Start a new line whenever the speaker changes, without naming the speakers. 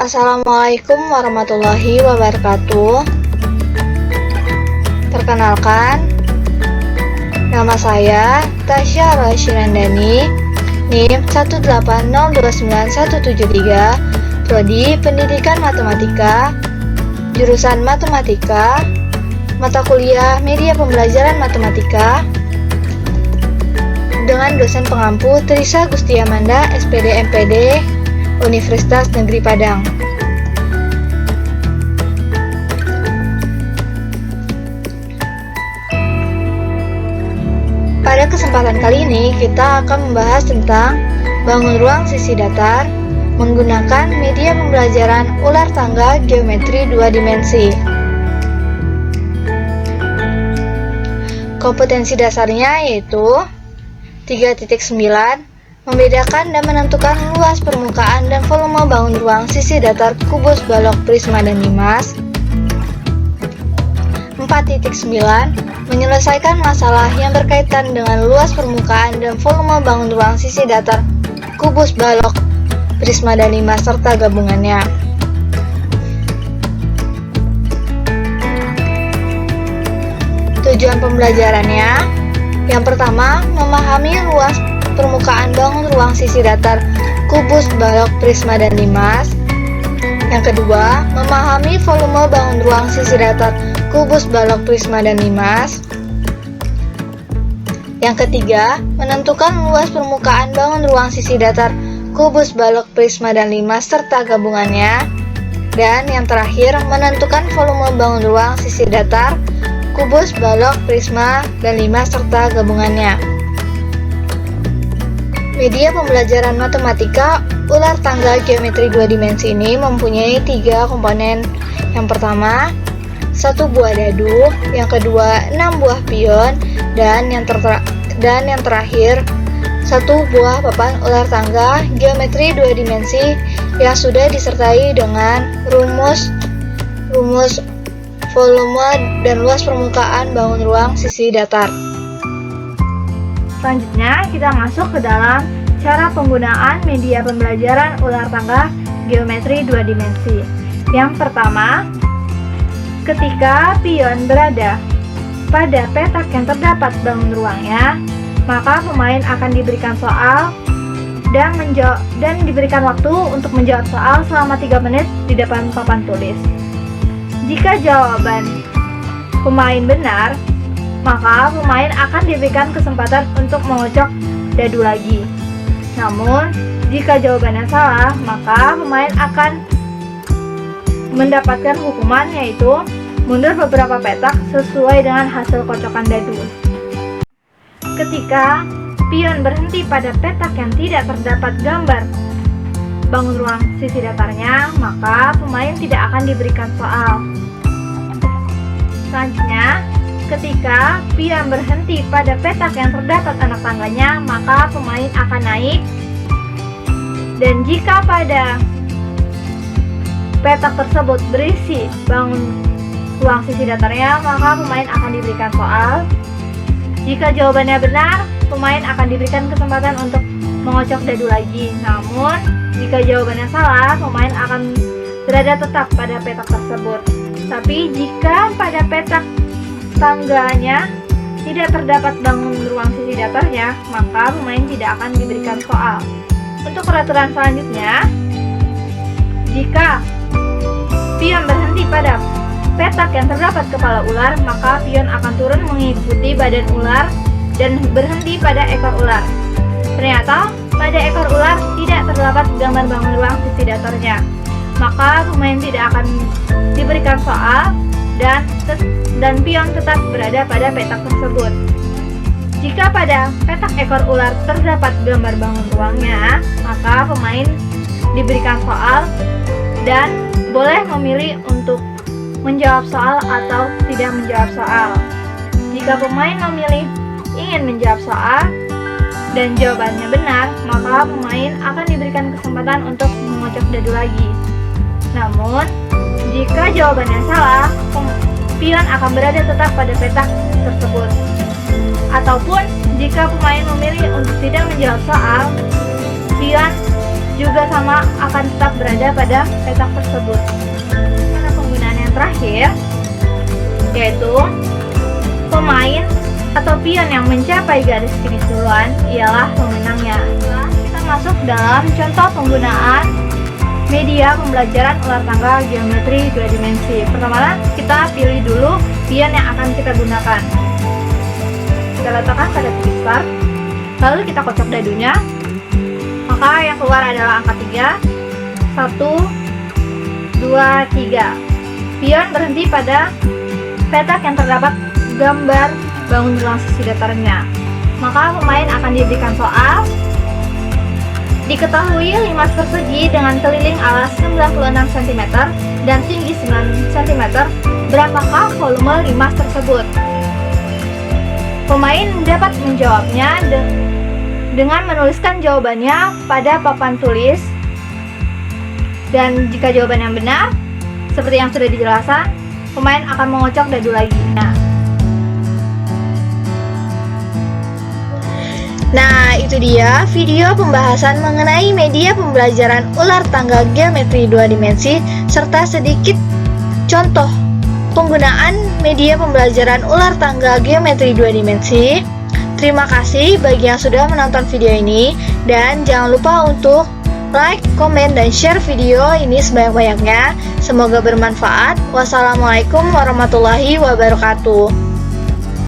Assalamualaikum warahmatullahi wabarakatuh. Perkenalkan, nama saya Tasya Rasyirandani, NIM 180297173, Prodi Pendidikan Matematika, jurusan Matematika, mata kuliah Media Pembelajaran Matematika, dengan dosen pengampu Trisa Gustiamanda, SPD MPD, Universitas Negeri Padang. Pada kesempatan kali ini kita akan membahas tentang bangun ruang sisi datar menggunakan media pembelajaran ular tangga geometri 2 dimensi. Kompetensi dasarnya yaitu 3.9 membedakan dan menentukan luas permukaan dan volume bangun ruang sisi datar kubus, balok, prisma, dan limas. 4.9 menyelesaikan masalah yang berkaitan dengan luas permukaan dan volume bangun ruang sisi datar kubus, balok, prisma, dan limas serta gabungannya. Tujuan pembelajarannya, yang pertama, memahami luas permukaan bangun ruang sisi datar kubus, balok, prisma, dan limas. Yang kedua, memahami volume bangun ruang sisi datar kubus, balok, prisma, dan limas. Yang ketiga, menentukan luas permukaan bangun ruang sisi datar kubus, balok, prisma, dan limas serta gabungannya. Dan yang terakhir, menentukan volume bangun ruang sisi datar kubus, balok, prisma, dan limas serta gabungannya. Media pembelajaran matematika ular tangga geometri 2 dimensi ini mempunyai 3 komponen. Yang pertama, 1 buah dadu, yang kedua 6 buah pion, dan yang terakhir 1 buah papan ular tangga geometri 2 dimensi yang sudah disertai dengan rumus volume dan luas permukaan bangun ruang sisi datar. Selanjutnya, kita masuk ke dalam cara penggunaan media pembelajaran ular tangga geometri 2 dimensi. Yang pertama, ketika pion berada pada petak yang terdapat bangun ruangnya, maka pemain akan diberikan soal dan diberikan waktu untuk menjawab soal selama 3 menit di depan papan tulis. Jika jawaban pemain benar, maka pemain akan diberikan kesempatan untuk mengocok dadu lagi. Namun, jika jawabannya salah, maka pemain akan mendapatkan hukuman, yaitu mundur beberapa petak sesuai dengan hasil kocokan dadu. Ketika pion berhenti pada petak yang tidak terdapat gambar bangun ruang sisi datarnya, maka pemain tidak akan diberikan soal. Selanjutnya, ketika pion berhenti pada petak yang terdapat anak tangganya, maka pemain akan naik. Dan jika pada petak tersebut berisi bangun ruang sisi datarnya, maka pemain akan diberikan soal. Jika jawabannya benar, pemain akan diberikan kesempatan untuk mengocok dadu lagi. Namun, jika jawabannya salah, pemain akan berada tetap pada petak tersebut. Tapi jika pada petak tangganya tidak terdapat bangun ruang sisi datarnya, maka pemain tidak akan diberikan soal. Untuk peraturan selanjutnya, jika pion berhenti pada petak yang terdapat kepala ular, maka pion akan turun mengikuti badan ular dan berhenti pada ekor ular. Ternyata pada ekor ular tidak terdapat gambar bangun ruang sisi datarnya, maka pemain tidak akan diberikan soal dan pion tetap berada pada petak tersebut. Jika pada petak ekor ular terdapat gambar bangun ruangnya, maka pemain diberikan soal dan boleh memilih untuk menjawab soal atau tidak menjawab soal. Jika pemain memilih ingin menjawab soal dan jawabannya benar, maka pemain akan diberikan kesempatan untuk mengocok dadu lagi. Namun, jika jawabannya salah, pion akan berada tetap pada petak tersebut. Ataupun jika pemain memilih untuk tidak menjawab soal, pion juga sama akan tetap berada pada petak tersebut. Cara penggunaan yang terakhir yaitu pemain atau pion yang mencapai garis finish duluan ialah pemenangnya. Kita masuk dalam contoh penggunaan media pembelajaran ular tangga geometri 2 dimensi. Pertama, kita pilih dulu pion yang akan kita gunakan. Kita letakkan pada titik start, lalu kita kocok dadunya. Maka yang keluar adalah angka 3. 1, 2, 3. Pion berhenti pada petak yang terdapat gambar bangun tulang sisi datarnya. Maka pemain akan diberikan soal. Diketahui limas persegi dengan keliling alas 96 cm dan tinggi 9 cm, berapakah volume limas tersebut? Pemain dapat menjawabnya dengan menuliskan jawabannya pada papan tulis. Dan jika jawaban yang benar, seperti yang sudah dijelaskan, pemain akan mengocok dadu lagi.
Nah, itu dia video pembahasan mengenai media pembelajaran ular tangga geometri 2 dimensi serta sedikit contoh penggunaan media pembelajaran ular tangga geometri 2 dimensi. Terima kasih bagi yang sudah menonton video ini dan jangan lupa untuk like, komen, dan share video ini sebanyak-banyaknya. Semoga bermanfaat. Wassalamualaikum warahmatullahi wabarakatuh.